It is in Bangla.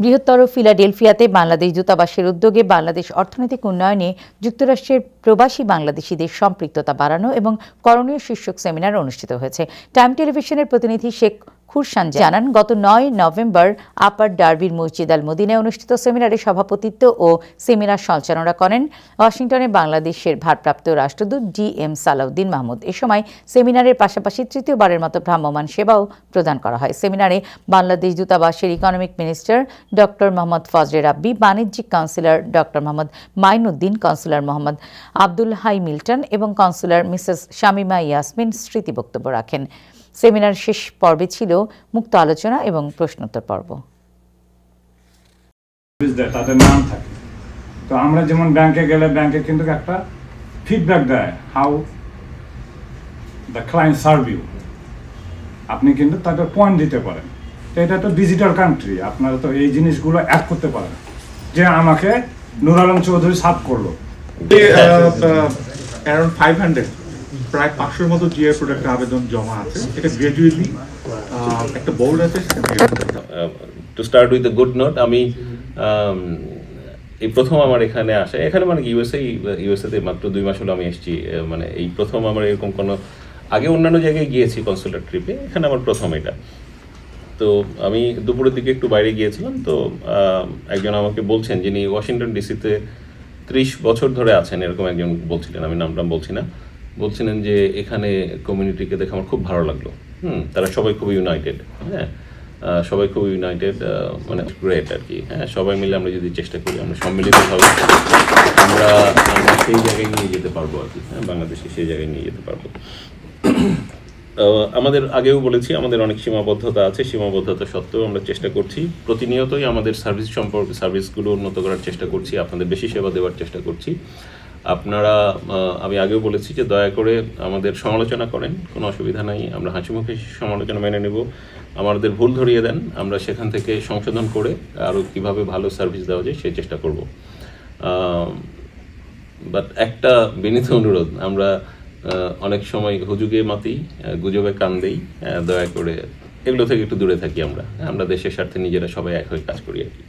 বৃহত্তর ফিলাডেলফিয়াতে বাংলাদেশ দূতাবাসের উদ্যোগে বাংলাদেশ অর্থনৈতিক উন্নয়নে যুক্তরাষ্ট্রের প্রবাসী বাংলাদেশিদের সম্পৃক্ততা বাড়ানো এবং করণীয় শীর্ষক সেমিনার অনুষ্ঠিত হয়েছে। টাইম টেলিভিশনের প্রতিনিধি শেখ খুরশান জানান, গত 9 নভেম্বর আপার ডার্বির মসজিদ আল মদিনায় অনুষ্ঠিত সেমিনারে সভাপতিত্ব ও সেমিনার সঞ্চালনা করেন ওয়াশিংটনে বাংলাদেশের ভারপ্রাপ্ত রাষ্ট্রদূত DM সালাউদ্দিন মাহমুদ। এ সময় সেমিনারের পাশাপাশি তৃতীয়বারের মতো ভ্রাম্যমাণ সেবাও প্রদান করা হয়। সেমিনারে বাংলাদেশ দূতাবাসের economic minister doctor Mohammad Fazle Rabbi, বাণিজ্যিক councillor doctor Mohammad Mainuddin, councillor Mohammad Abdul Hai Milton এবং কাউন্সিলর মিসেস শামিমা ইয়াসমিন স্মৃতি বক্তব্য রাখেন। সেমিনার শেষ পর্বে ছিল মুক্ত আলোচনা এবং প্রশ্নোত্তর পর্ব। তাদের নাম থাকে, তো আমরা যেমন ব্যাংকে গেলে ব্যাংকে কিন্তু একটা ফিডব্যাক দেয়, how the client serve you, আপনি কিন্তু তাদের পয়েন্ট দিতে পারেন। তো এটা তো ডিজিটাল কান্ট্রি, আপনারা তো এই জিনিসগুলো অ্যাড করতে পারেন, যে আমাকে নুর আলম চৌধুরী সার্ভ করলো। অ্যারাউন্ড 500 প্রায় 500-এর মতো জিআই প্রোডাক্টের আবেদন জমা আছে। এটা গ্র্যাজুয়ালি একটা বোর্ড আছে। To start with the good note, আমি এই প্রথম আমার এখানে আসে, এখানে মানে ইউএসএতে মাত্র 2 মাস হলো আমি এসেছি। মানে এই প্রথম আমার এরকম কোনো, আগে অন্যান্য জায়গায় গিয়েছি কনসুলার ট্রিপে, এখানে আমার প্রথম এটা। তো আমি দুপুরের দিকে একটু বাইরে গিয়েছিলাম, তো একজন আমাকে বলছেন, যিনি ওয়াশিংটন ডিসিতে 30 বছর ধরে আছেন, এরকম একজন বলছিলেন, আমি নামটা বলছি না, বলছিলেন যে এখানে কমিউনিটিকে দেখে আমার খুব ভালো লাগলো। তারা সবাই খুবই ইউনাইটেড, হ্যাঁ, সবাই খুব ইউনাইটেড, মানে গ্রেট আর কি। হ্যাঁ, সবাই মিলে আমরা যদি চেষ্টা করি, আমরা সম্মিলিতভাবে আমরা সেই জায়গায় নিয়ে যেতে পারবো আর কি। হ্যাঁ, বাংলাদেশকে সেই জায়গায় নিয়ে যেতে পারবো। আমাদের আগেও বলেছি, আমাদের অনেক সীমাবদ্ধতা আছে, সীমাবদ্ধতা সত্ত্বেও আমরা চেষ্টা করছি, প্রতিনিয়তই আমাদের সার্ভিসগুলো উন্নত করার চেষ্টা করছি, আপনাদের বেশি সেবা দেওয়ার চেষ্টা করছি। আপনারা, আমি আগেও বলেছি যে দয়া করে আমাদের সমালোচনা করেন, কোনো অসুবিধা নাই, আমরা হাসিমুখে সমালোচনা মেনে নেব। আমাদের ভুল ধরিয়ে দেন, আমরা সেখান থেকে সংশোধন করে আরও কীভাবে ভালো সার্ভিস দেওয়া যায় সেই চেষ্টা করব। বাট একটা বিনীত অনুরোধ, আমরা অনেক সময় হুজুগে মাতি, গুজবে কান দেই, দয়া করে এগুলো থেকে একটু দূরে থাকি। আমরা দেশের স্বার্থে নিজেরা সবাই এক হয়ে কাজ করি আর কি।